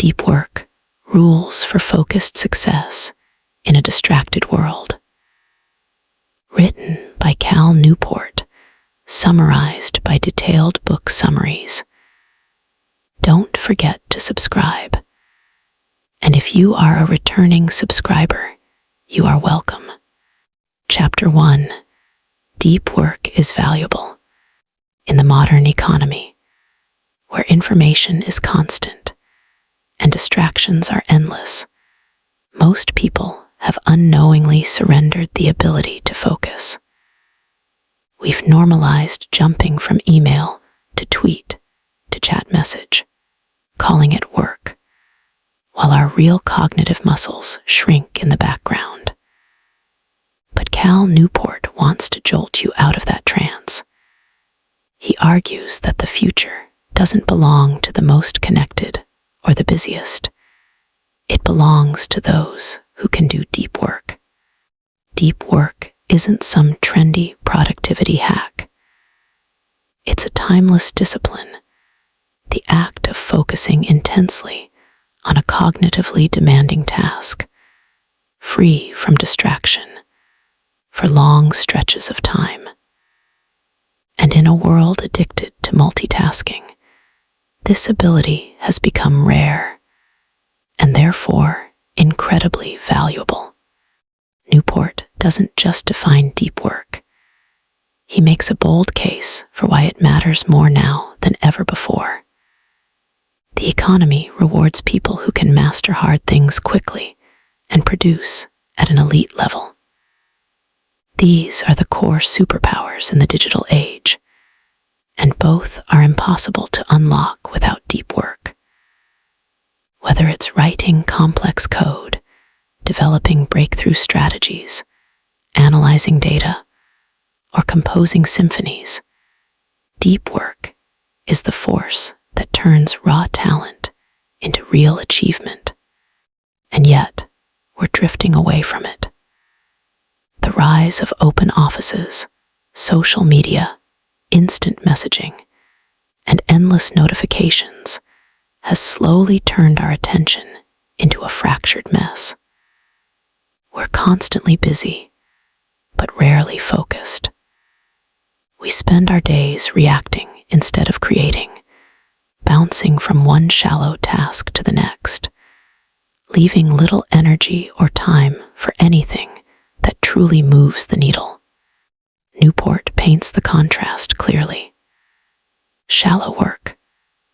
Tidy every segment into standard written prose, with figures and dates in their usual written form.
Deep Work, Rules for Focused Success in a Distracted World. Written by Newport, summarized by detailed book summaries. Don't forget to subscribe. And if you are a returning subscriber, you are welcome. Chapter 1. Deep work is valuable. In the modern economy, where information is constant and distractions are endless, most people have unknowingly surrendered the ability to focus. We've normalized jumping from email to tweet to chat message, calling it work, while our real cognitive muscles shrink in the background. But Newport wants to jolt you out of that trance. He argues that the future doesn't belong to the most connected or the busiest. It belongs to those who can do deep work. Deep work isn't some trendy productivity hack. It's a timeless discipline, the act of focusing intensely on a cognitively demanding task, free from distraction, for long stretches of time. And in a world addicted to multitasking, this ability has become rare and therefore incredibly valuable. Newport doesn't just define deep work. He makes a bold case for why it matters more now than ever before. The economy rewards people who can master hard things quickly and produce at an elite level. These are the core superpowers in the digital age, and both are impossible to unlock without deep work. Whether it's writing complex code, developing breakthrough strategies, analyzing data, or composing symphonies, deep work is the force that turns raw talent into real achievement. And yet, we're drifting away from it. The rise of open offices, social media, instant messaging, and endless notifications has slowly turned our attention into a fractured mess. We're constantly busy, but rarely focused. We spend our days reacting instead of creating, bouncing from one shallow task to the next, leaving little energy or time for anything that truly moves the needle. Newport paints the contrast clearly. Shallow work,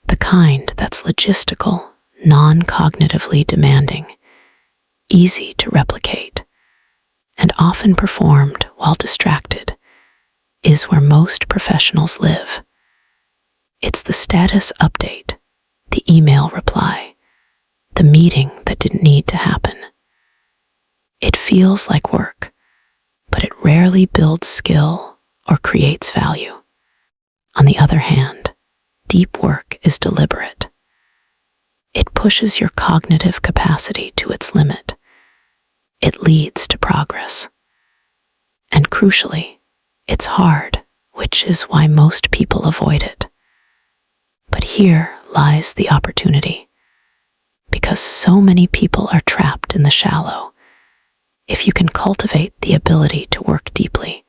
the kind that's logistical, non-cognitively demanding, easy to replicate, and often performed while distracted, is where most professionals live. It's the status update, the email reply, the meeting that didn't need to happen. It feels like work, but it rarely builds skill or creates value. On the other hand, deep work is deliberate. It pushes your cognitive capacity to its limit. It leads to progress. And crucially, it's hard, which is why most people avoid it. But here lies the opportunity. Because so many people are trapped in the shallow, if you can cultivate the ability to work deeply,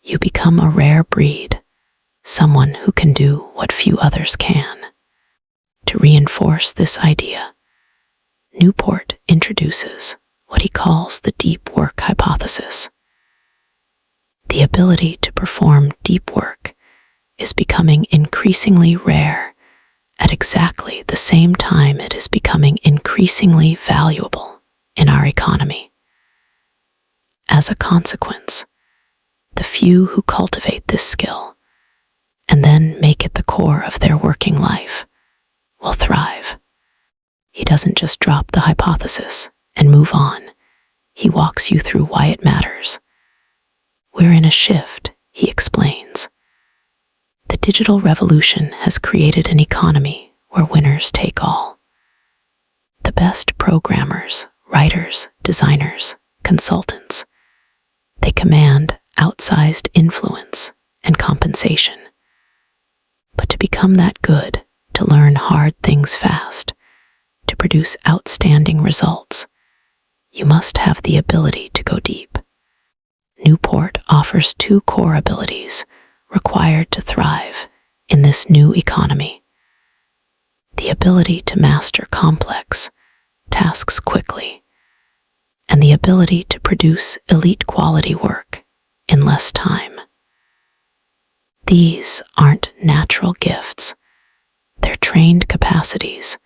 you become a rare breed, someone who can do what few others can. To reinforce this idea, Newport introduces what he calls the deep work hypothesis. The ability to perform deep work is becoming increasingly rare at exactly the same time it is becoming increasingly valuable in our economy. As a consequence, the few who cultivate this skill and then make it the core of their working life will thrive. He doesn't just drop the hypothesis and move on. He walks you through why it matters. We're in a shift, he explains. The digital revolution has created an economy where winners take all. The best programmers, writers, designers, consultants, they command outsized influence and compensation. But to become that good, to learn hard things fast, to produce outstanding results, you must have the ability to go deep. Newport offers two core abilities required to thrive in this new economy: the ability to master complex tasks quickly, and the ability to produce elite quality work in less time. These aren't natural gifts, they're trained capacities,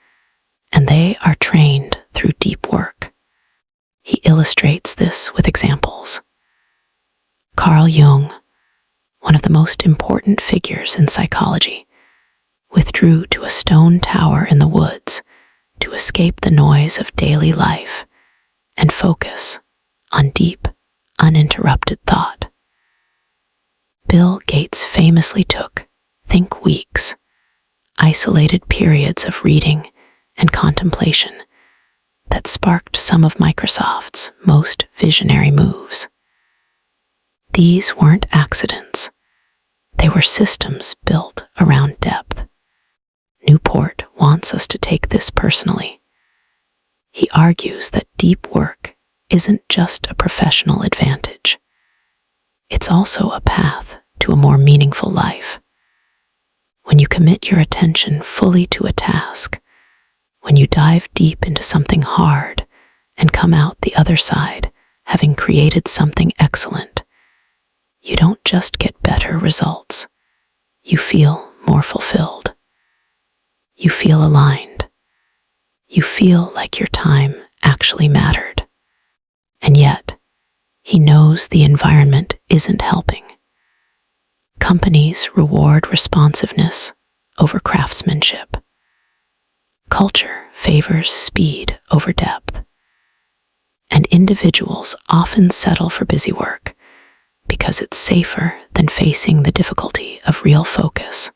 and they are trained through deep work. He illustrates this with examples. Carl Jung, one of the most important figures in psychology, withdrew to a stone tower in the woods to escape the noise of daily life and focus on deep, uninterrupted thought. Bill Gates famously took think weeks, isolated periods of reading and contemplation that sparked some of Microsoft's most visionary moves. These weren't accidents. They were systems built around depth. Newport wants us to take this personally. He argues that deep work isn't just a professional advantage. It's also a path to a more meaningful life. When you commit your attention fully to a task, when you dive deep into something hard and come out the other side having created something excellent, you don't just get better results. You feel more fulfilled. You feel aligned. You feel like your time actually mattered. And yet, he knows the environment isn't helping. Companies reward responsiveness over craftsmanship. Culture favors speed over depth. And individuals often settle for busy work because it's safer than facing the difficulty of real focus.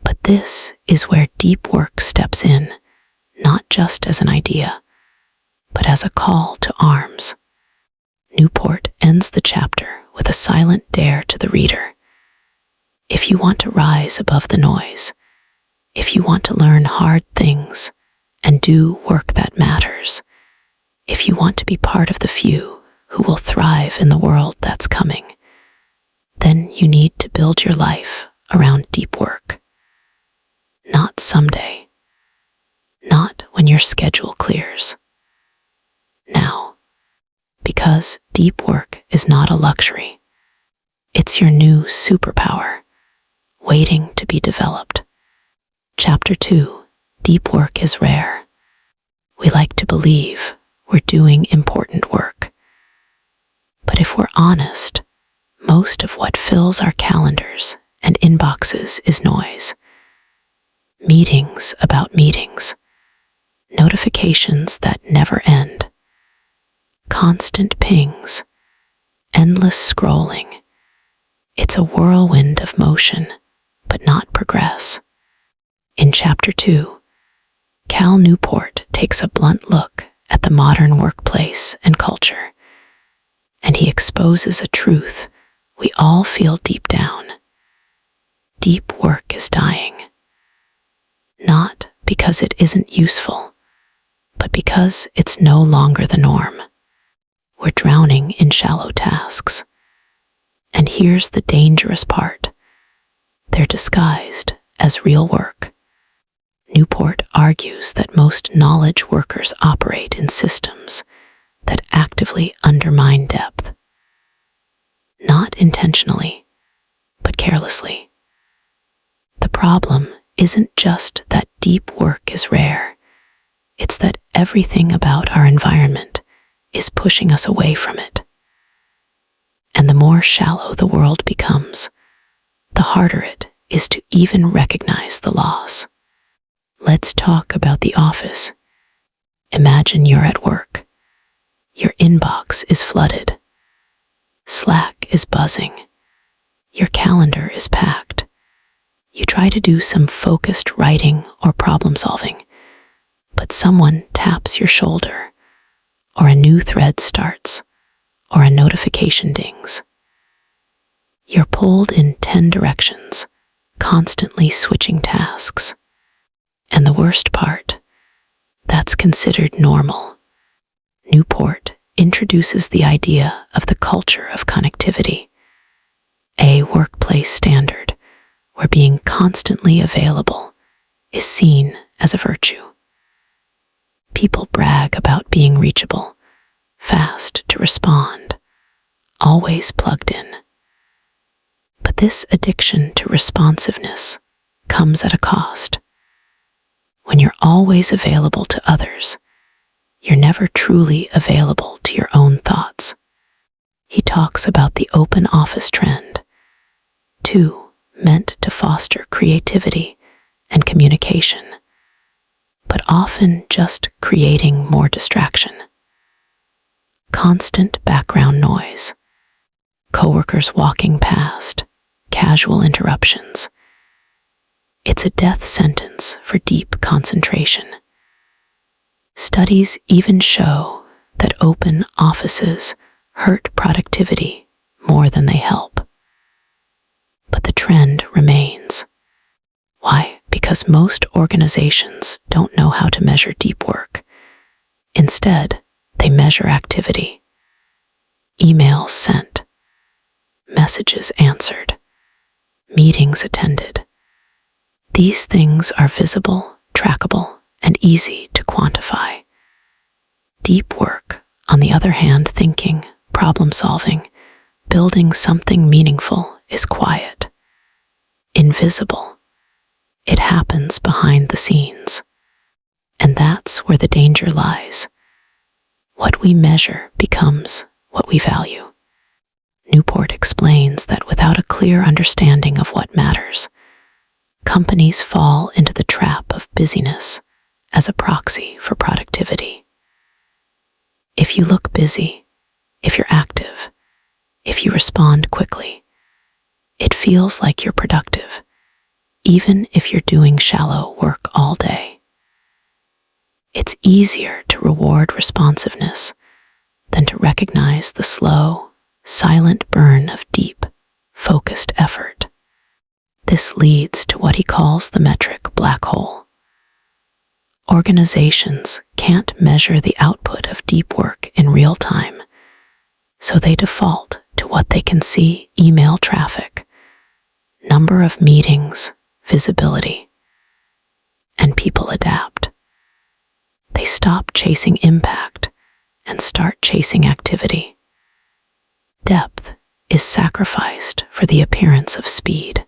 But this is where deep work steps in, not just as an idea, but as a call to arms. Newport ends the chapter with a silent dare to the reader. If you want to rise above the noise, if you want to learn hard things and do work that matters, if you want to be part of the few who will thrive in the world that's coming, then you need to build your life around deep work. Not someday. Not when your schedule clears. Now. Because deep work is not a luxury. It's your new superpower, waiting to be developed. Chapter 2, Deep Work is Rare. We like to believe we're doing important work. But if we're honest, most of what fills our calendars and inboxes is noise. Meetings about meetings. Notifications that never end. Constant pings. Endless scrolling. It's a whirlwind of motion, but not progress. In Chapter 2, Cal Newport takes a blunt look at the modern workplace and culture, and he exposes a truth we all feel deep down. Deep work is dying. Not because it isn't useful, but because it's no longer the norm. We're drowning in shallow tasks. And here's the dangerous part. They're disguised as real work. Newport argues that most knowledge workers operate in systems that actively undermine depth. Not intentionally, but carelessly. The problem isn't just that deep work is rare. It's that everything about our environment is pushing us away from it. And the more shallow the world becomes, the harder it is to even recognize the loss. Let's talk about the office. Imagine you're at work. Your inbox is flooded. Slack is buzzing. Your calendar is packed. You try to do some focused writing or problem solving, but someone taps your shoulder, or a new thread starts, or a notification dings. You're pulled in 10 directions, constantly switching tasks. And the worst part, once considered normal, Newport introduces the idea of the culture of connectivity, a workplace standard where being constantly available is seen as a virtue. People brag about being reachable, fast to respond, always plugged in. But this addiction to responsiveness comes at a cost. When you're always available to others, you're never truly available to your own thoughts. He talks about the open office trend, too, meant to foster creativity and communication, but often just creating more distraction. Constant background noise, coworkers walking past, casual interruptions. It's a death sentence for deep concentration. Studies even show that open offices hurt productivity more than they help. But the trend remains. Why? Because most organizations don't know how to measure deep work. Instead, they measure activity. Emails sent, messages answered, meetings attended. These things are visible, trackable, and easy to quantify. Deep work, on the other hand, thinking, problem solving, building something meaningful, is quiet, invisible. It happens behind the scenes. And that's where the danger lies. What we measure becomes what we value. Newport explains that without a clear understanding of what matters, companies fall into the trap of busyness as a proxy for productivity. If you look busy, if you're active, if you respond quickly, it feels like you're productive, even if you're doing shallow work all day. It's easier to reward responsiveness than to recognize the slow, silent burn of deep, focused effort. This leads to what he calls the metric black hole. Organizations can't measure the output of deep work in real time, so they default to what they can see: email traffic, number of meetings, visibility. And people adapt. They stop chasing impact and start chasing activity. Depth is sacrificed for the appearance of speed.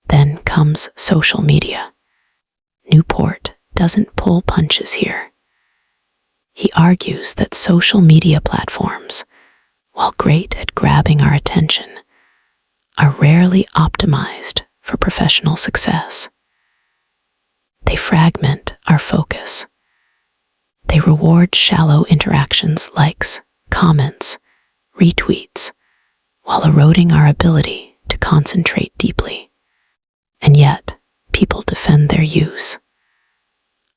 Then comes social media. Newport doesn't pull punches here. He argues that social media platforms, while great at grabbing our attention, are rarely optimized for professional success. They fragment our focus. They reward shallow interactions, likes, comments, retweets, while eroding our ability to concentrate deeply. And yet, people defend their use.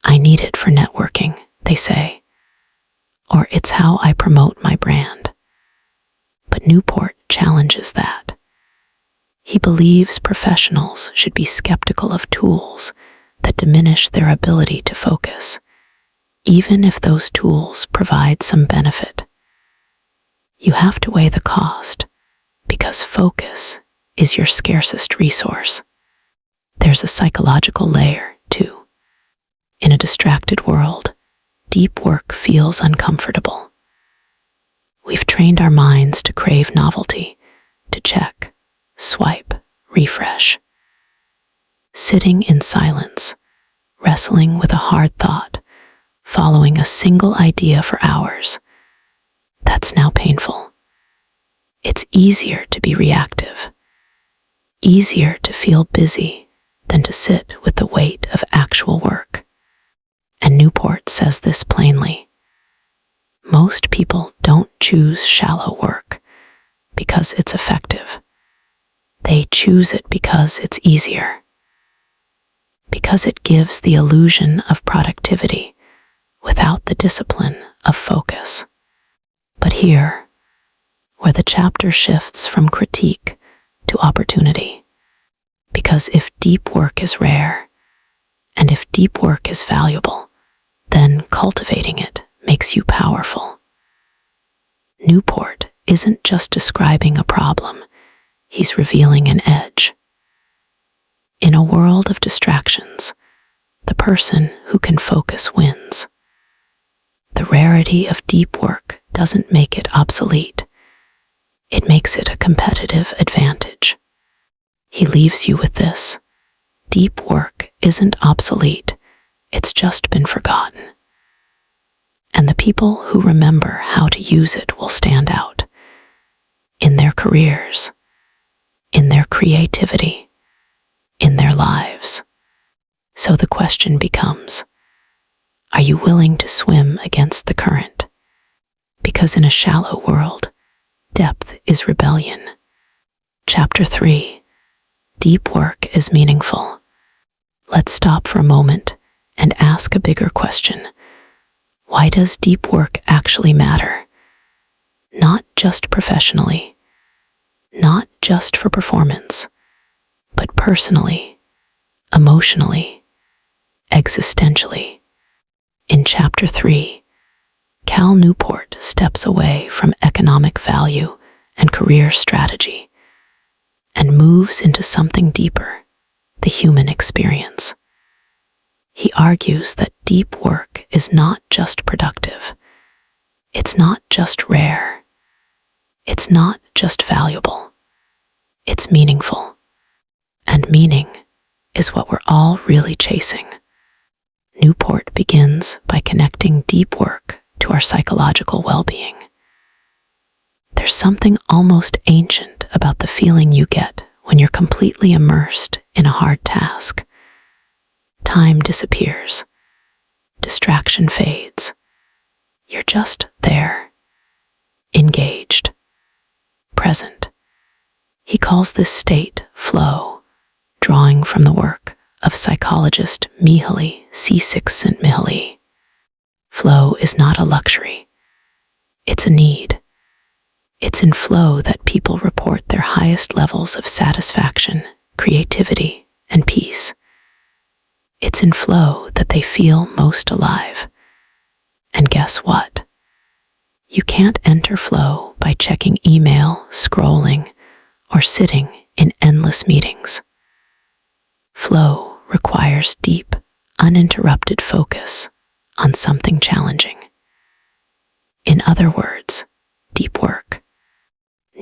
I need it for networking, they say, or it's how I promote my brand. But Newport challenges that. He believes professionals should be skeptical of tools that diminish their ability to focus, even if those tools provide some benefit. You have to weigh the cost, because focus is your scarcest resource. There's a psychological layer, too. In a distracted world, deep work feels uncomfortable. We've trained our minds to crave novelty, to check, swipe, refresh. Sitting in silence, wrestling with a hard thought, following a single idea for hours, that's now painful. It's easier to be reactive, easier to feel busy than to sit with the weight of actual work. And Newport says this plainly. Most people don't choose shallow work because it's effective. They choose it because it's easier, because it gives the illusion of productivity without the discipline of focus. But here, where the chapter shifts from critique to opportunity, because if deep work is rare, and if deep work is valuable, then cultivating it makes you powerful. Newport isn't just describing a problem, he's revealing an edge. In a world of distractions, the person who can focus wins. The rarity of deep work doesn't make it obsolete. It makes it a competitive advantage. He leaves you with this: deep work isn't obsolete, it's just been forgotten. And the people who remember how to use it will stand out in their careers, in their creativity, in their lives. So the question becomes, are you willing to swim against the current? Because in a shallow world, depth is rebellion. Chapter 3. Deep work is meaningful. Let's stop for a moment and ask a bigger question. Why does deep work actually matter? Not just professionally, not just for performance, but personally, emotionally, existentially. In Chapter 3, Cal Newport steps away from economic value and career strategy and moves into something deeper, the human experience. He argues that deep work is not just productive, it's not just rare, it's not just valuable, it's meaningful. And meaning is what we're all really chasing. Newport begins by connecting deep work to our psychological well-being. There's something almost ancient about the feeling you get when you're completely immersed in a hard task. Time disappears. Distraction fades. You're just there, engaged, present. He calls this state flow, drawing from the work of psychologist Mihaly Csikszentmihalyi. Flow is not a luxury. It's a need. It's in flow that people report their highest levels of satisfaction, creativity, and peace. It's in flow that they feel most alive. And guess what? You can't enter flow by checking email, scrolling, or sitting in endless meetings. Flow requires deep, uninterrupted focus on something challenging. In other words, deep work.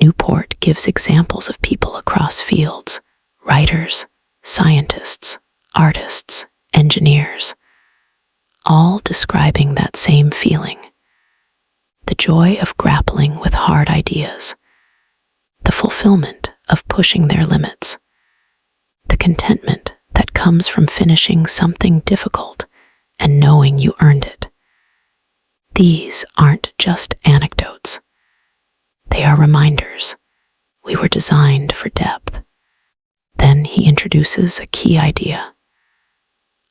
Newport gives examples of people across fields: writers, scientists, artists, engineers, all describing that same feeling. The joy of grappling with hard ideas, the fulfillment of pushing their limits, the contentment that comes from finishing something difficult and knowing you earned it. These aren't just anecdotes. They are reminders. We were designed for depth. Then he introduces a key idea.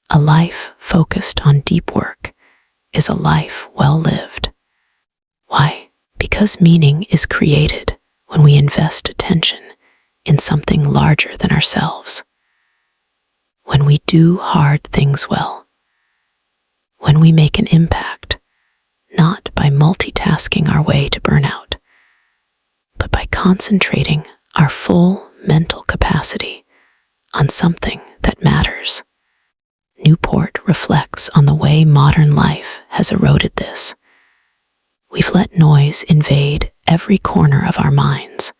A life focused on deep work is a life well lived. Why? Because meaning is created when we invest attention in something larger than ourselves. When we do hard things well. When we make an impact, not by multitasking our way to burnout, but by concentrating our full mental capacity on something that matters. Newport reflects on the way modern life has eroded this. We've let noise invade every corner of our minds.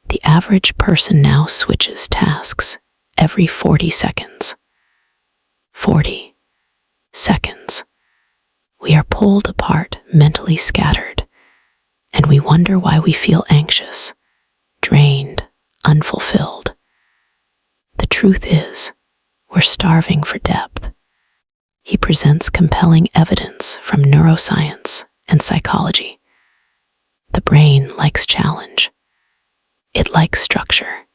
The average person now switches tasks every 40 seconds. 40 seconds. We are pulled apart, mentally scattered, and we wonder why we feel anxious, drained, unfulfilled. The truth is, we're starving for depth. He presents compelling evidence from neuroscience and psychology. The brain likes challenge. It likes structure.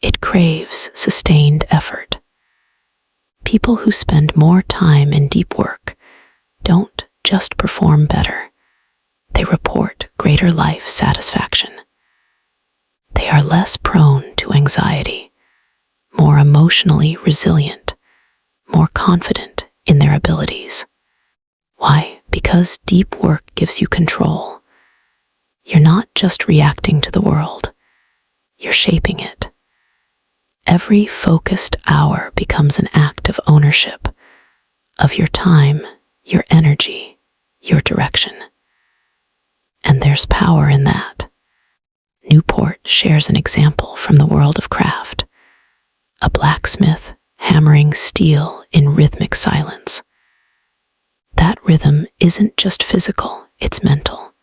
It craves sustained effort. People who spend more time in deep work don't just perform better. They report greater life satisfaction. They are less prone to anxiety, more emotionally resilient, more confident in their abilities. Why? Because deep work gives you control. You're not just reacting to the world, you're shaping it. Every focused hour becomes an act of ownership of your time, your energy, your direction. And there's power in that. Newport shares an example from the world of craft. A blacksmith hammering steel in rhythmic silence. That rhythm isn't just physical, it's mental.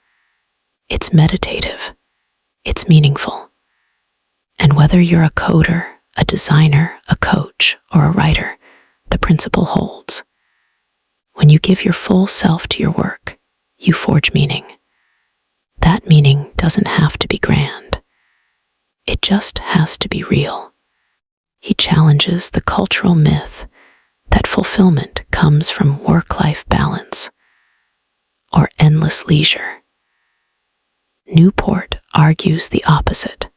It's meditative. It's meaningful. And whether you're a coder, a designer, a coach, or a writer, the principle holds. When you give your full self to your work, you forge meaning. That meaning doesn't have to be grand. It just has to be real. He challenges the cultural myth that fulfillment comes from work-life balance or endless leisure. Newport argues the opposite.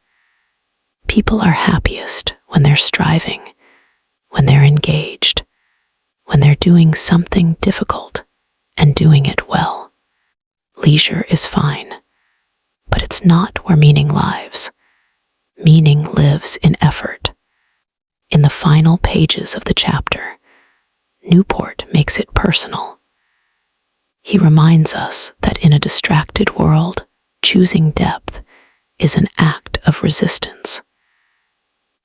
People are happiest when they're striving, when they're engaged, when they're doing something difficult and doing it well. Leisure is fine, but it's not where meaning lives. Meaning lives in effort. In the final pages of the chapter, Newport makes it personal. He reminds us that in a distracted world, choosing depth is an act of resistance.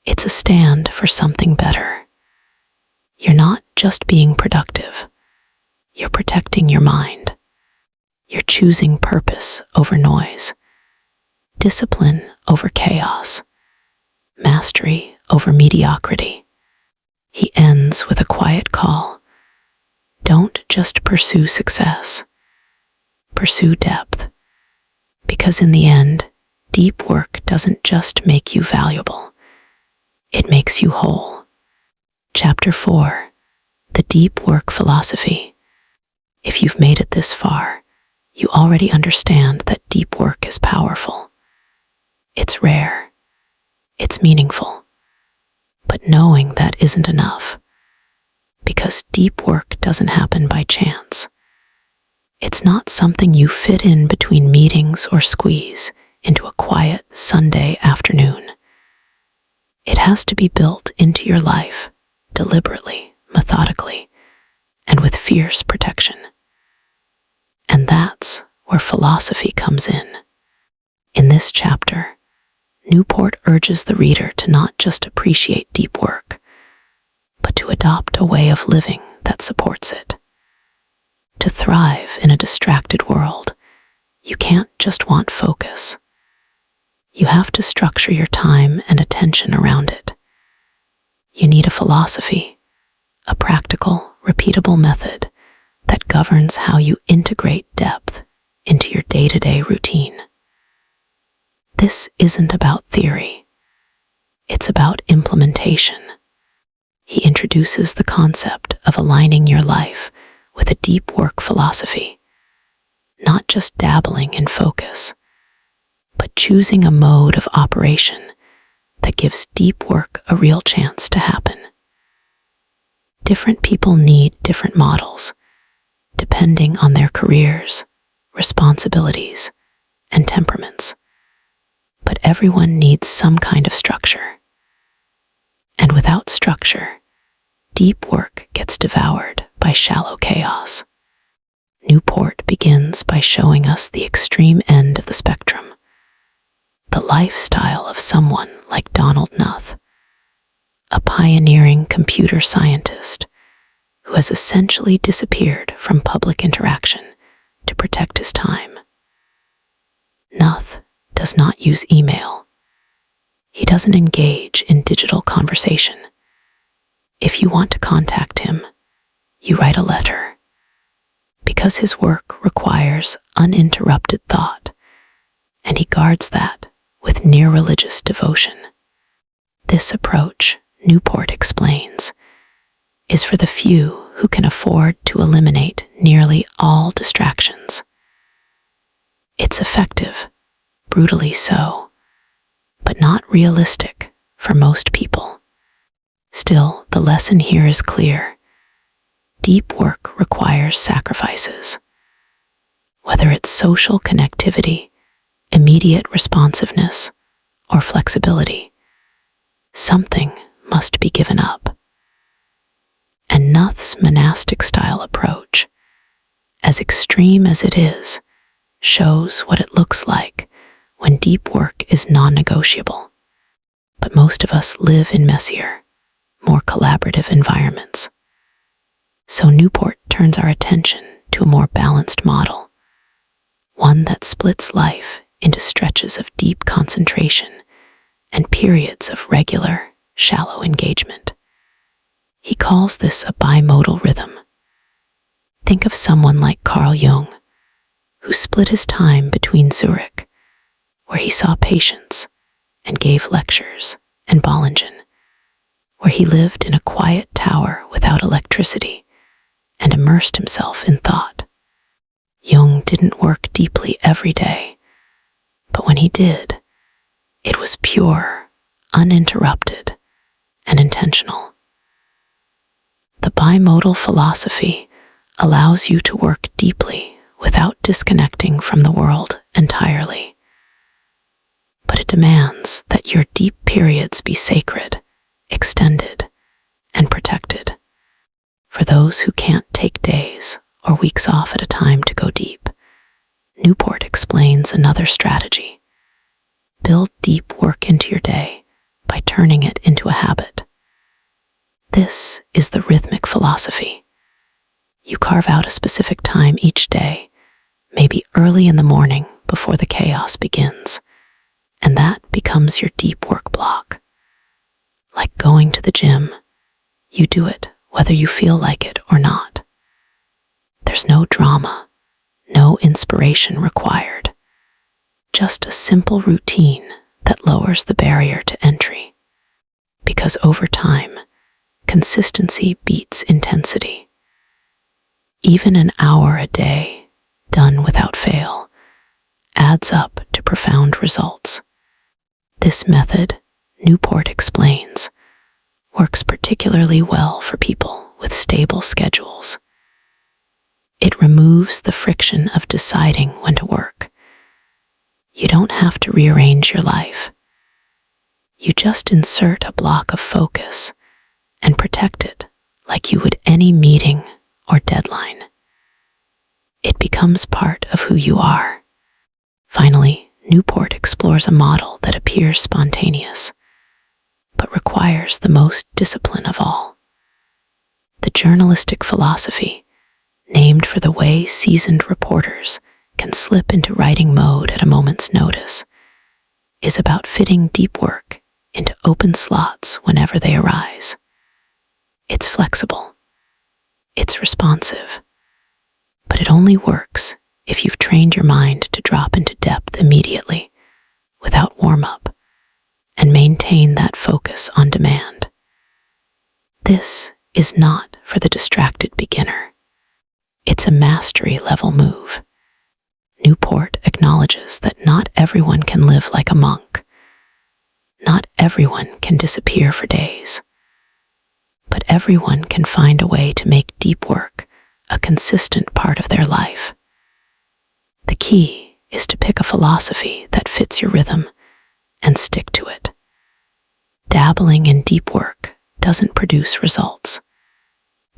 It's a stand for something better. You're not just being productive. You're protecting your mind. You're choosing purpose over noise, discipline over chaos, mastery over mediocrity. He ends with a quiet call. Don't just pursue success. Pursue depth. Because in the end, deep work doesn't just make you valuable. It makes you whole. Chapter 4. The Deep Work Philosophy. If you've made it this far, you already understand that deep work is powerful. It's rare. It's meaningful. But knowing that isn't enough. Because deep work doesn't happen by chance. It's not something you fit in between meetings or squeeze into a quiet Sunday afternoon. It has to be built into your life, deliberately, methodically, and with fierce protection. And that's where philosophy comes in. In this chapter, Newport urges the reader to not just appreciate deep work, but to adopt a way of living that supports it. To thrive in a distracted world, you can't just want focus. You have to structure your time and attention around it. You need a philosophy, a practical, repeatable method that governs how you integrate depth into your day-to-day routine. This isn't about theory. It's about implementation. He introduces the concept of aligning your life with a deep work philosophy, not just dabbling in focus, but choosing a mode of operation that gives deep work a real chance to happen. Different people need different models, depending on their careers, responsibilities, and temperaments. But everyone needs some kind of structure. And without structure, deep work gets devoured by shallow chaos. Newport begins by showing us the extreme end of the spectrum, the lifestyle of someone like Donald Knuth, a pioneering computer scientist who has essentially disappeared from public interaction to protect his time. Knuth does not use email. He doesn't engage in digital conversation. If you want to contact him, you write a letter. Because his work requires uninterrupted thought, and he guards that with near-religious devotion. This approach, Newport explains, is for the few who can afford to eliminate nearly all distractions. It's effective, brutally so, but not realistic for most people. Still, the lesson here is clear. Deep work requires requires sacrifices. Whether it's social connectivity, immediate responsiveness, or flexibility, something must be given up. And Nuth's monastic-style approach, as extreme as it is, shows what it looks like when deep work is non-negotiable. But most of us live in messier, more collaborative environments. So Newport turns our attention to a more balanced model, one that splits life into stretches of deep concentration and periods of regular, shallow engagement. He calls this a bimodal rhythm. Think of someone like Carl Jung, who split his time between Zurich, where he saw patients and gave lectures, and Bollingen, where he lived in a quiet tower without electricity and immersed himself in thought. Jung didn't work deeply every day, but when he did, it was pure, uninterrupted, and intentional. The bimodal philosophy allows you to work deeply without disconnecting from the world entirely. But it demands that your deep periods be sacred, extended, and protected. For those who can't take days or weeks off at a time to go deep, Newport explains another strategy. Build deep work into your day by turning it into a habit. This is the rhythmic philosophy. You carve out a specific time each day, maybe early in the morning before the chaos begins, and that becomes your deep work block. Like going to the gym, you do it whether you feel like it or not. There's no drama, no inspiration required, just a simple routine that lowers the barrier to entry. Because over time, consistency beats intensity. Even an hour a day, done without fail, adds up to profound results. This method, Newport explains, works particularly well for people with stable schedules. It removes the friction of deciding when to work. You don't have to rearrange your life. You just insert a block of focus and protect it like you would any meeting or deadline. It becomes part of who you are. Finally, Newport explores a model that appears spontaneous, but requires the most discipline of all. The journalistic philosophy, named for the way seasoned reporters can slip into writing mode at a moment's notice, is about fitting deep work into open slots whenever they arise. It's flexible. It's responsive. But it only works if you've trained your mind to drop into depth immediately, without warm-up, and maintain that focus on demand. This is not for the distracted beginner. It's a mastery-level move. Newport acknowledges that not everyone can live like a monk. Not everyone can disappear for days. But everyone can find a way to make deep work a consistent part of their life. The key is to pick a philosophy that fits your rhythm and stick to it. Dabbling in deep work doesn't produce results.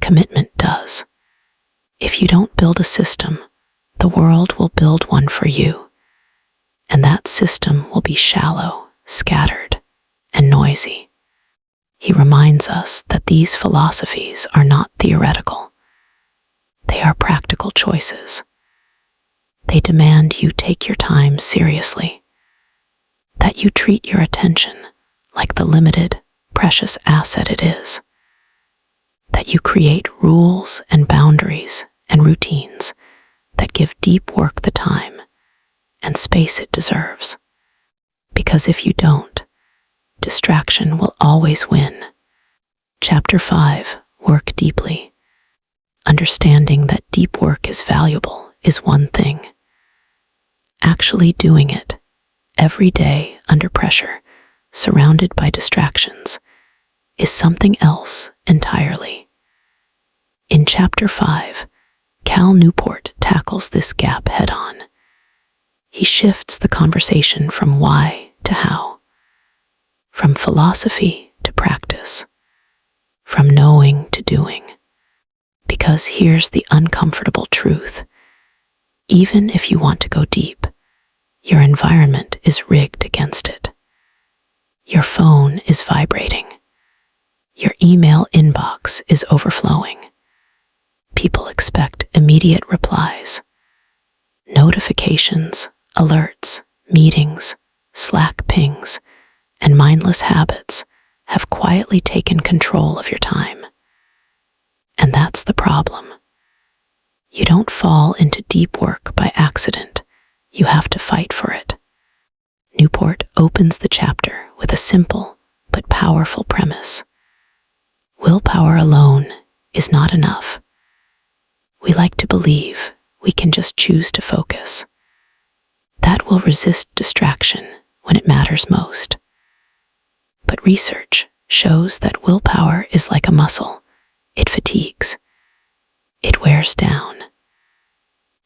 Commitment does. If you don't build a system, the world will build one for you, and that system will be shallow, scattered, and noisy. He reminds us that these philosophies are not theoretical. They are practical choices. They demand you take your time seriously, that you treat your attention like the limited, precious asset it is, that you create rules and boundaries and routines that give deep work the time and space it deserves. Because if you don't, distraction will always win. Chapter 5, Work Deeply. Understanding that deep work is valuable is one thing. Actually doing it, every day under pressure, surrounded by distractions, is something else entirely. In Chapter 5, Cal Newport tackles this gap head-on. He shifts the conversation from why to how, from philosophy to practice, from knowing to doing. Because here's the uncomfortable truth. Even if you want to go deep, your environment is rigged against it. Your phone is vibrating. Your email inbox is overflowing. People expect immediate replies. Notifications, alerts, meetings, Slack pings, and mindless habits have quietly taken control of your time. And that's the problem. You don't fall into deep work by accident. You have to fight for it. Newport opens the chapter with a simple but powerful premise. Willpower alone is not enough. We like to believe we can just choose to focus. That will resist distraction when it matters most. But research shows that willpower is like a muscle. It fatigues. It wears down.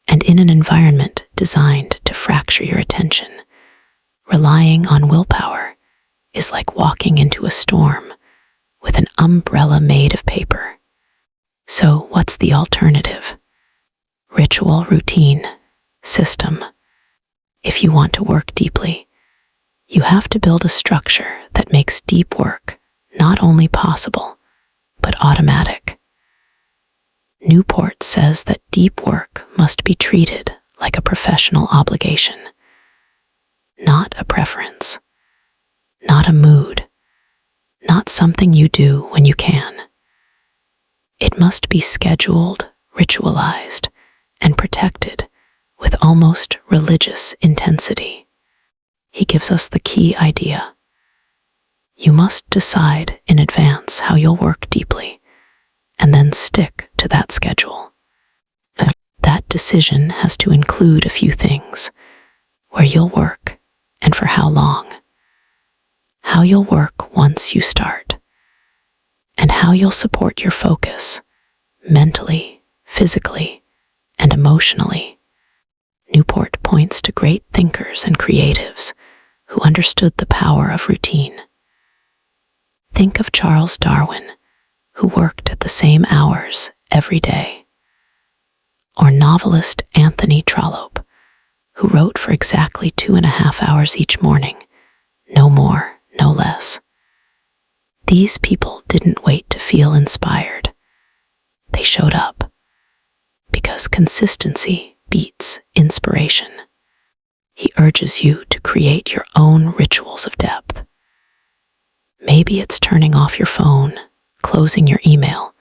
And in an environment designed to fracture your attention, relying on willpower is like walking into a storm with an umbrella made of paper. So what's the alternative? Ritual, routine, system. If you want to work deeply, you have to build a structure that makes deep work not only possible, but automatic. Newport says that deep work must be treated like a professional obligation, not a preference, not a mood, not something you do when you can. It must be scheduled, ritualized, and protected with almost religious intensity. He gives us the key idea. You must decide in advance how you'll work deeply, and then stick to that schedule. That decision has to include a few things: where you'll work and for how long, how you'll work once you start, and how you'll support your focus mentally, physically, and emotionally. Newport points to great thinkers and creatives who understood the power of routine. Think of Charles Darwin, who worked at the same hours every day, or novelist Anthony Trollope, who wrote for exactly 2.5 hours each morning, no more, no less. These people didn't wait to feel inspired. They showed up, because consistency beats inspiration. He urges you to create your own rituals of depth. Maybe it's turning off your phone, closing your email,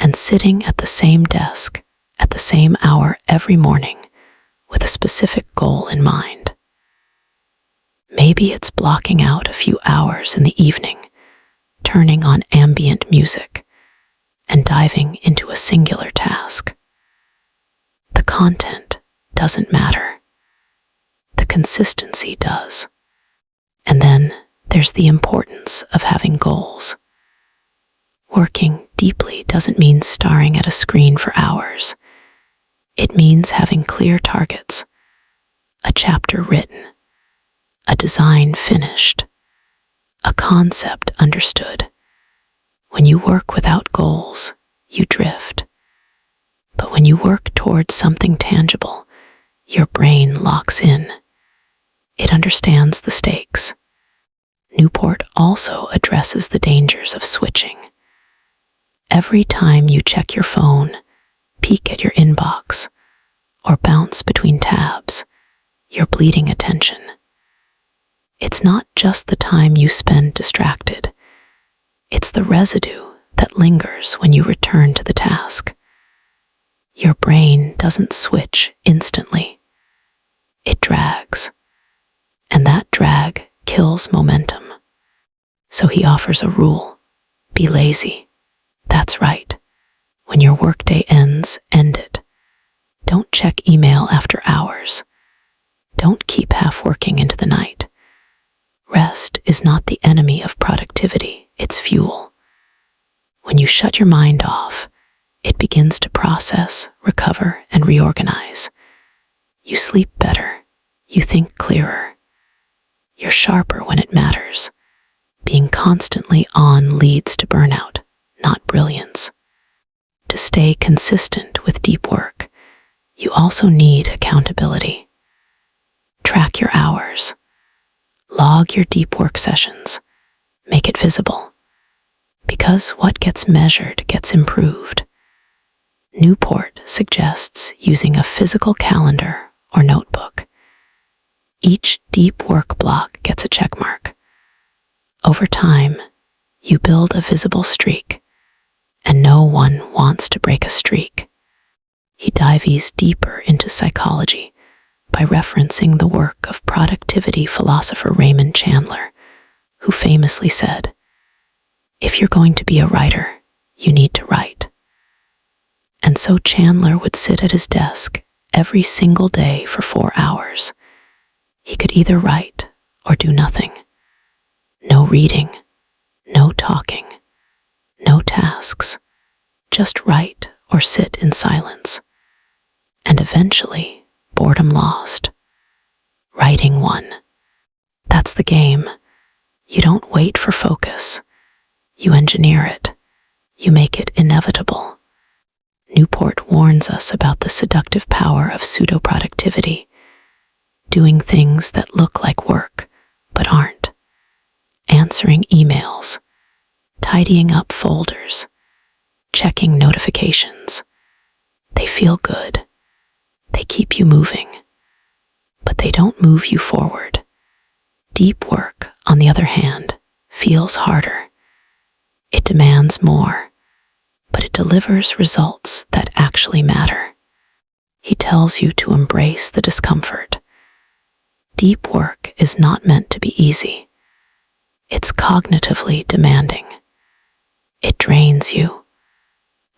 and sitting at the same desk at the same hour every morning with a specific goal in mind. Maybe it's blocking out a few hours in the evening, turning on ambient music, and diving into a singular task. The content doesn't matter. The consistency does. And then there's the importance of having goals. Working deeply doesn't mean staring at a screen for hours. It means having clear targets, a chapter written, a design finished, a concept understood. When you work without goals, you drift. But when you work towards something tangible, your brain locks in. It understands the stakes. Newport also addresses the dangers of switching. Every time you check your phone, peek at your inbox, or bounce between tabs, you're bleeding attention. It's not just the time you spend distracted. It's the residue that lingers when you return to the task. Your brain doesn't switch instantly. It drags. And that drag kills momentum. So he offers a rule: be lazy. That's right. When your workday ends, end it. Don't check email after hours. Don't keep half working into the night. Rest is not the enemy of productivity, it's fuel. When you shut your mind off, It begins to process, recover, and reorganize. You sleep better. You think clearer. You're sharper when it matters. Being constantly on leads to burnout, not brilliance. To stay consistent with deep work, you also need accountability. Track your hours. Log your deep work sessions. Make it visible. Because what gets measured gets improved. Newport suggests using a physical calendar or notebook. Each deep work block gets a check mark. Over time, you build a visible streak, and no one wants to break a streak. He dives deeper into psychology by referencing the work of productivity philosopher Raymond Chandler, who famously said, "If you're going to be a writer, you need to write." And so Chandler would sit at his desk every single day for 4 hours. He could either write or do nothing. No reading, no talking, no tasks. Just write or sit in silence. And eventually, boredom lost. Writing won. That's the game. You don't wait for focus. You engineer it. You make it inevitable. Newport warns us about the seductive power of pseudo-productivity, doing things that look like work but aren't, answering emails, tidying up folders, checking notifications. They feel good. They keep you moving, but they don't move you forward. Deep work, on the other hand, feels harder. It demands more, but it delivers results that actually matter. He tells you to embrace the discomfort. Deep work is not meant to be easy. It's cognitively demanding. It drains you,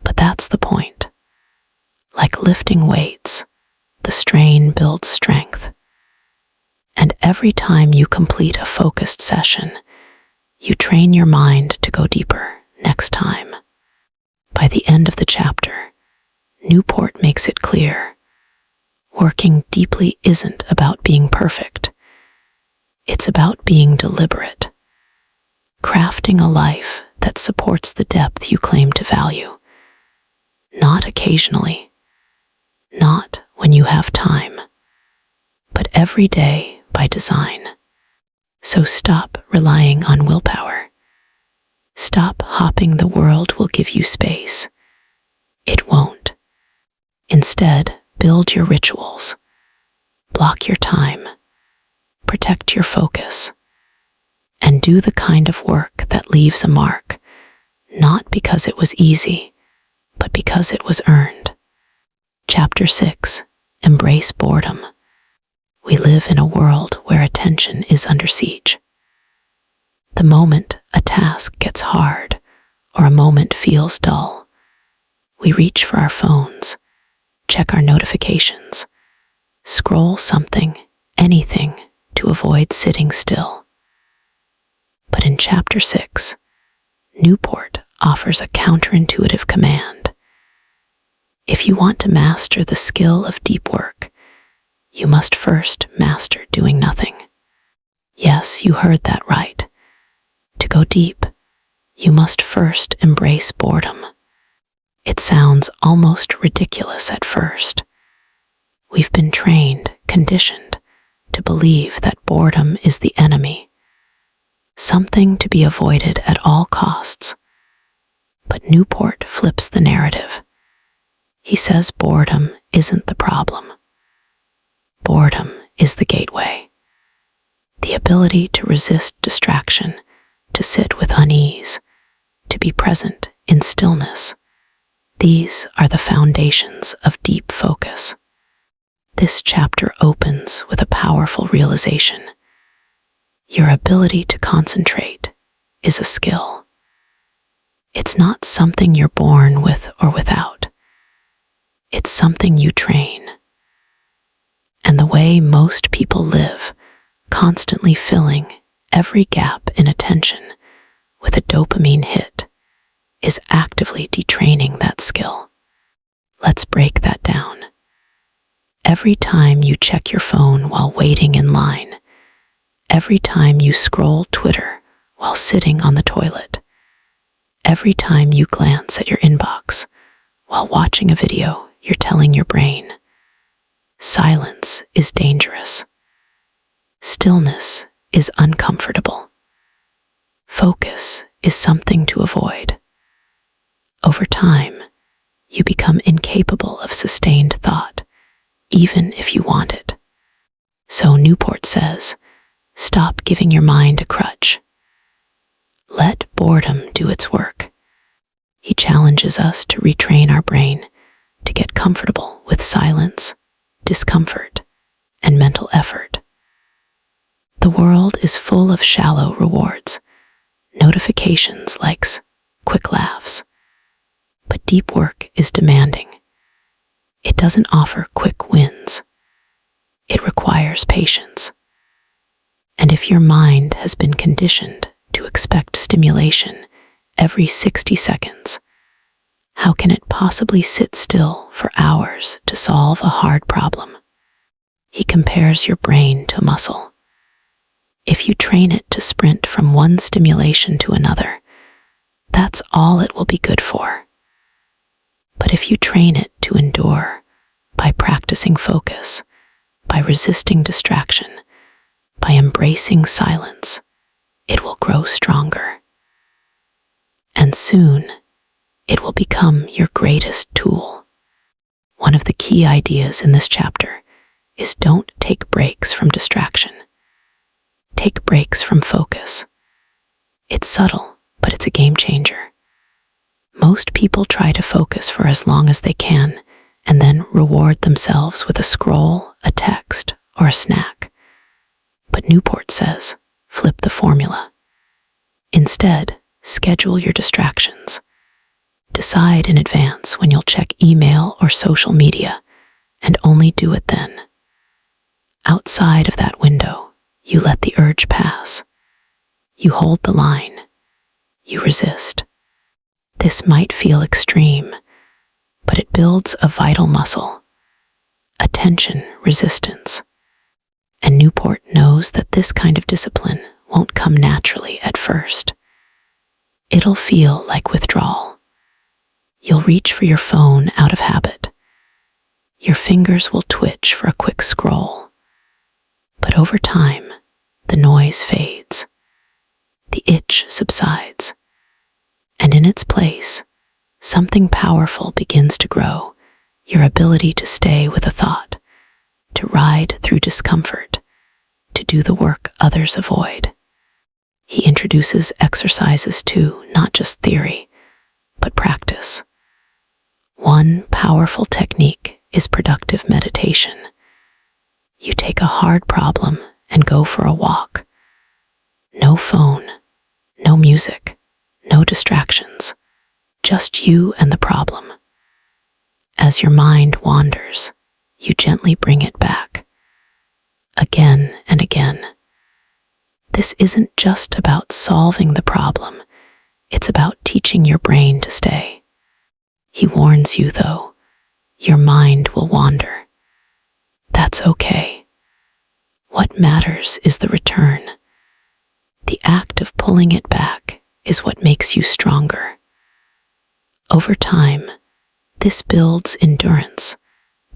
but that's the point. Like lifting weights, the strain builds strength. And every time you complete a focused session, you train your mind to go deeper next time. By the end of the chapter, Newport makes it clear, working deeply isn't about being perfect. It's about being deliberate, crafting a life that supports the depth you claim to value. Not occasionally, not when you have time, but every day by design. So stop relying on willpower. Stop hoping the world will give you space. It won't. Instead, build your rituals. Block your time. Protect your focus. And do the kind of work that leaves a mark, not because it was easy, but because it was earned. Chapter 6. Embrace boredom. We live in a world where attention is under siege. The moment a task gets hard or a moment feels dull, we reach for our phones, check our notifications, scroll something, anything, to avoid sitting still. But in Chapter 6, Newport offers a counterintuitive command. If you want to master the skill of deep work, you must first master doing nothing. Yes, you heard that right. To go deep, you must first embrace boredom. It sounds almost ridiculous at first. We've been trained, conditioned, to believe that boredom is the enemy, something to be avoided at all costs. But Newport flips the narrative. He says boredom isn't the problem. Boredom is the gateway. The ability to resist distraction, to sit with unease, to be present in stillness. These are the foundations of deep focus. This chapter opens with a powerful realization. Your ability to concentrate is a skill. It's not something you're born with or without. It's something you train. And the way most people live, constantly filling every gap in attention with a dopamine hit, is actively detraining that skill. Let's break that down. Every time you check your phone while waiting in line, every time you scroll Twitter while sitting on the toilet, every time you glance at your inbox while watching a video, you're telling your brain, silence is dangerous. Stillness is uncomfortable. Focus is something to avoid. Over time, you become incapable of sustained thought, even if you want it. So Newport says, stop giving your mind a crutch. Let boredom do its work. He challenges us to retrain our brain to get comfortable with silence, discomfort, and mental effort. The world is full of shallow rewards, notifications, likes, quick laughs. But deep work is demanding. It doesn't offer quick wins. It requires patience. And if your mind has been conditioned to expect stimulation every 60 seconds, how can it possibly sit still for hours to solve a hard problem? He compares your brain to a muscle. If you train it to sprint from one stimulation to another, that's all it will be good for. But if you train it to endure by practicing focus, by resisting distraction, by embracing silence, it will grow stronger. And soon, it will become your greatest tool. One of the key ideas in this chapter is don't take breaks from distraction. Take breaks from focus. It's subtle, but it's a game changer. Most people try to focus for as long as they can and then reward themselves with a scroll, a text, or a snack. But Newport says, flip the formula. Instead, schedule your distractions. Decide in advance when you'll check email or social media, and only do it then. Outside of that window, you let the urge pass. You hold the line. You resist. This might feel extreme, but it builds a vital muscle, attention resistance. And Newport knows that this kind of discipline won't come naturally at first. It'll feel like withdrawal. You'll reach for your phone out of habit. Your fingers will twitch for a quick scroll. But over time, the noise fades. The itch subsides. And in its place, something powerful begins to grow, your ability to stay with a thought, to ride through discomfort, to do the work others avoid. He introduces exercises too, not just theory, but practice. One powerful technique is productive meditation. You take a hard problem and go for a walk. No phone, no music, no distractions, just you and the problem. As your mind wanders, you gently bring it back, again and again. This isn't just about solving the problem, it's about teaching your brain to stay. He warns you, though, your mind will wander. That's okay. What matters is the return. The act of pulling it back is what makes you stronger. Over time, this builds endurance,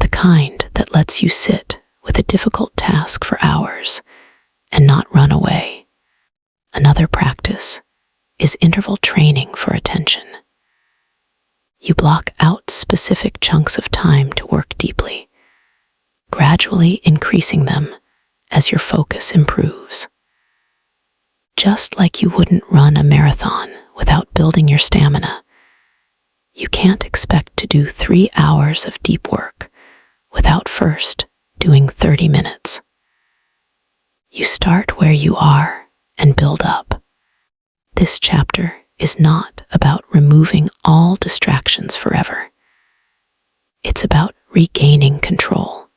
the kind that lets you sit with a difficult task for hours and not run away. Another practice is interval training for attention. You block out specific chunks of time to work deeply, gradually increasing them as your focus improves. Just like you wouldn't run a marathon without building your stamina, you can't expect to do 3 hours of deep work without first doing 30 minutes. You start where you are and build up. This chapter is not about removing all distractions forever. It's about regaining control,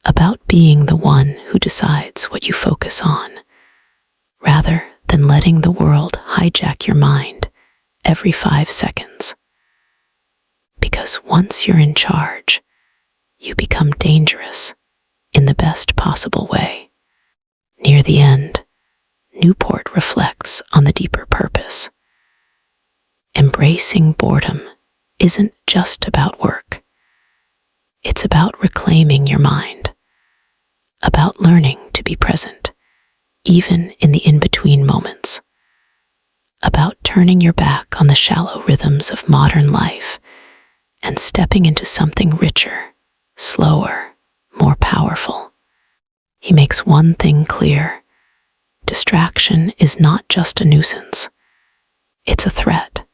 about being the one who decides what you focus on, rather than letting the world hijack your mind every 5 seconds. Because once you're in charge, you become dangerous in the best possible way. Near the end, Newport reflects on the deeper purpose. Embracing boredom isn't just about work. It's about reclaiming your mind, about learning to be present, even in the in-between moments, about turning your back on the shallow rhythms of modern life and stepping into something richer, slower, more powerful. He makes one thing clear: distraction is not just a nuisance. It's a threat.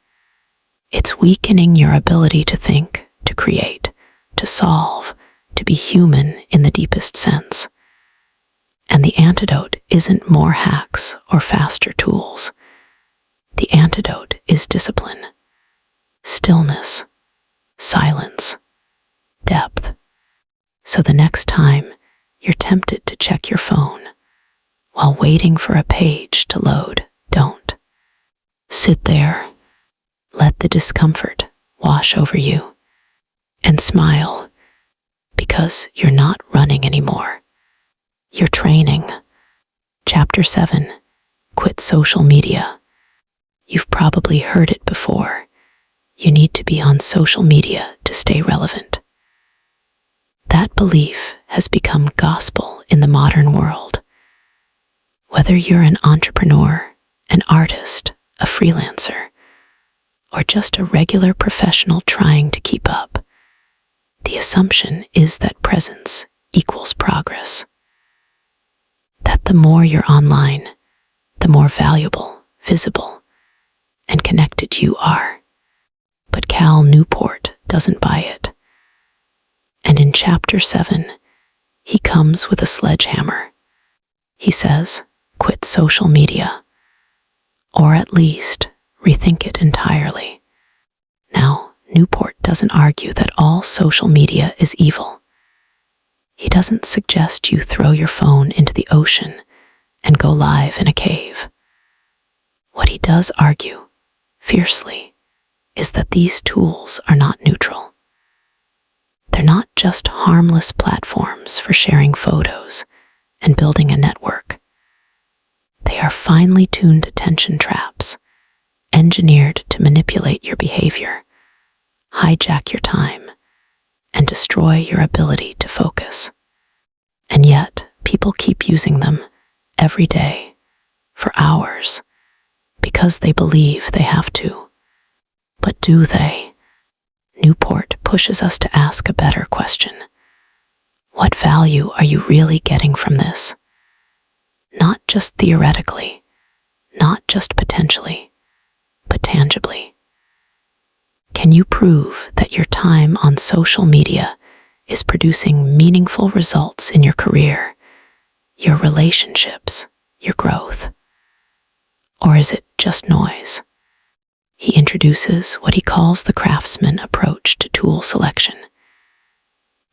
It's weakening your ability to think, to create, to solve, to be human in the deepest sense. And the antidote isn't more hacks or faster tools. The antidote is discipline, stillness, silence, depth. So the next time you're tempted to check your phone while waiting for a page to load, don't. Sit there, let the discomfort wash over you, and smile, because you're not running anymore. You're training. Chapter 7. Quit social media. You've probably heard it before. You need to be on social media to stay relevant. That belief has become gospel in the modern world. Whether you're an entrepreneur, an artist, a freelancer, or just a regular professional trying to keep up, the assumption is that presence equals progress. That the more you're online, the more valuable, visible, and connected you are. But Cal Newport doesn't buy it. And in Chapter 7, he comes with a sledgehammer. He says, quit social media, or at least rethink it entirely. Now, Newport doesn't argue that all social media is evil. He doesn't suggest you throw your phone into the ocean and go live in a cave. What he does argue, fiercely, is that these tools are not neutral. They're not just harmless platforms for sharing photos and building a network. They are finely tuned attention traps, engineered to manipulate your behavior, hijack your time, and destroy your ability to focus. And yet, people keep using them every day, for hours, because they believe they have to. But do they? Newport pushes us to ask a better question. What value are you really getting from this? Not just theoretically, not just potentially, but tangibly. Can you prove that your time on social media is producing meaningful results in your career, your relationships, your growth? Or is it just noise? He introduces what he calls the craftsman approach to tool selection.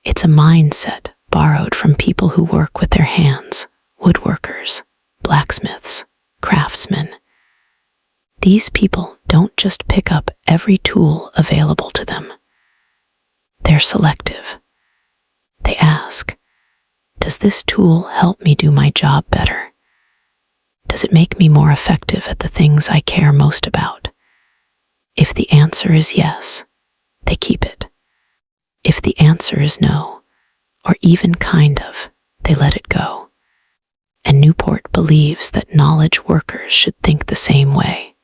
It's a mindset borrowed from people who work with their hands, woodworkers, blacksmiths, craftsmen. These people don't just pick up every tool available to them. They're selective. They ask, does this tool help me do my job better? Does it make me more effective at the things I care most about? If the answer is yes, they keep it. If the answer is no, or even kind of, they let it go. And Newport believes that knowledge workers should think the same way.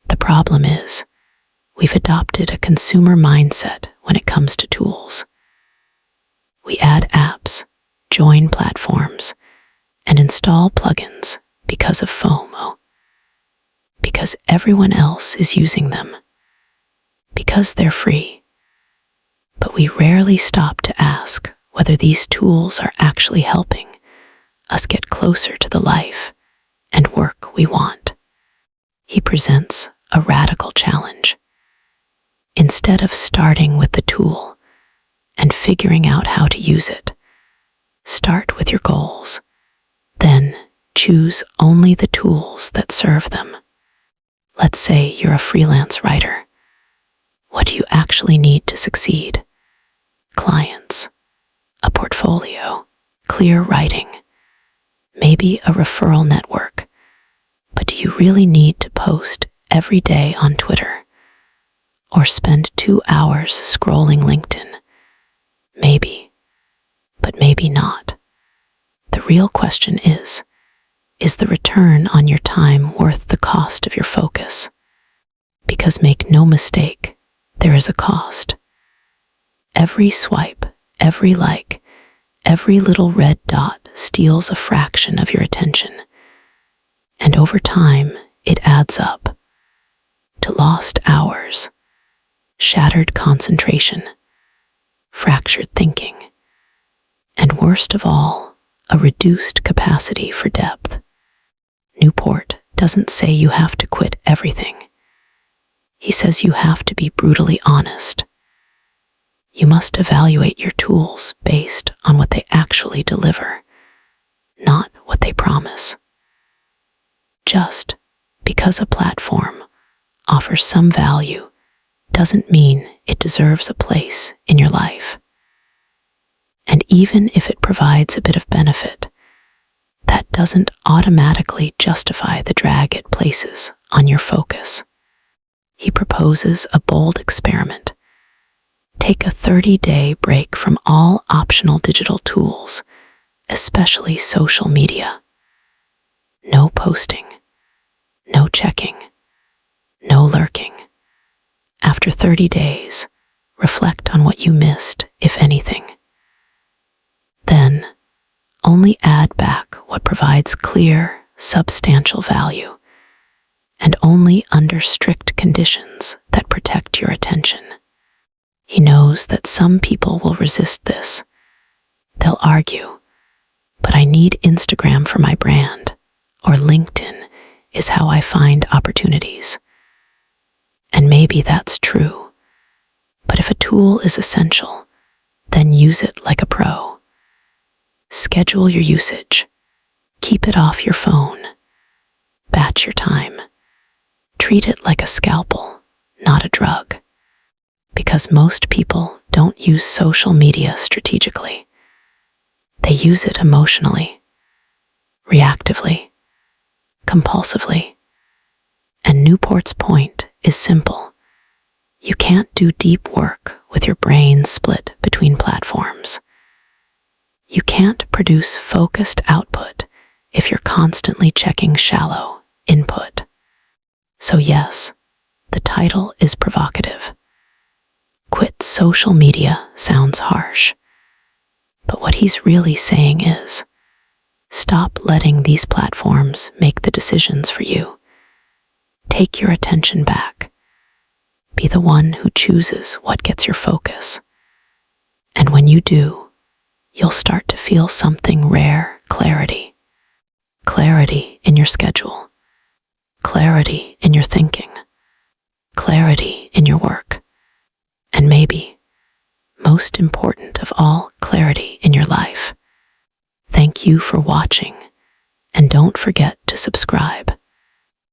The problem is, we've adopted a consumer mindset when it comes to tools. We add apps, join platforms, and install plugins because of FOMO. Because everyone else is using them. Because they're free. But we rarely stop to ask whether these tools are actually helping us get closer to the life and work we want. He presents a radical challenge. Instead of starting with the tool and figuring out how to use it, start with your goals. Then choose only the tools that serve them. Let's say you're a freelance writer. What do you actually need to succeed? Clients, a portfolio, clear writing, maybe a referral network. But do you really need to post every day on Twitter? Or spend 2 hours scrolling LinkedIn? Maybe, but maybe not. The real question is the return on your time worth the cost of your focus? Because make no mistake, there is a cost. Every swipe, every like, every little red dot steals a fraction of your attention. And over time, it adds up to lost hours, shattered concentration, fractured thinking, and worst of all, a reduced capacity for depth. Newport doesn't say you have to quit everything. He says you have to be brutally honest. You must evaluate your tools based on what they actually deliver, not what they promise. Just because a platform offers some value doesn't mean it deserves a place in your life. And even if it provides a bit of benefit, that doesn't automatically justify the drag it places on your focus. He proposes a bold experiment. Take a 30-day break from all optional digital tools, especially social media. No posting, no checking, no lurking. After 30 days, reflect on what you missed, if anything. Then, only add back what provides clear, substantial value, and only under strict conditions that protect your attention. He knows that some people will resist this. They'll argue, but I need Instagram for my brand, or LinkedIn is how I find opportunities. And maybe that's true, but if a tool is essential, then use it like a pro. Schedule your usage. Keep it off your phone. Batch your time. Treat it like a scalpel, not a drug. Because most people don't use social media strategically. They use it emotionally, reactively, compulsively. And Newport's point is simple. You can't do deep work with your brain split between platforms. You can't produce focused output if you're constantly checking shallow input. So yes, the title is provocative. Quit social media sounds harsh. But what he's really saying is, stop letting these platforms make the decisions for you. Take your attention back. Be the one who chooses what gets your focus. And when you do, you'll start to feel something rare: clarity. Clarity in your schedule. Clarity in your thinking. Clarity in your work. And maybe, most important of all, clarity in your life. Thank you for watching, and don't forget to subscribe.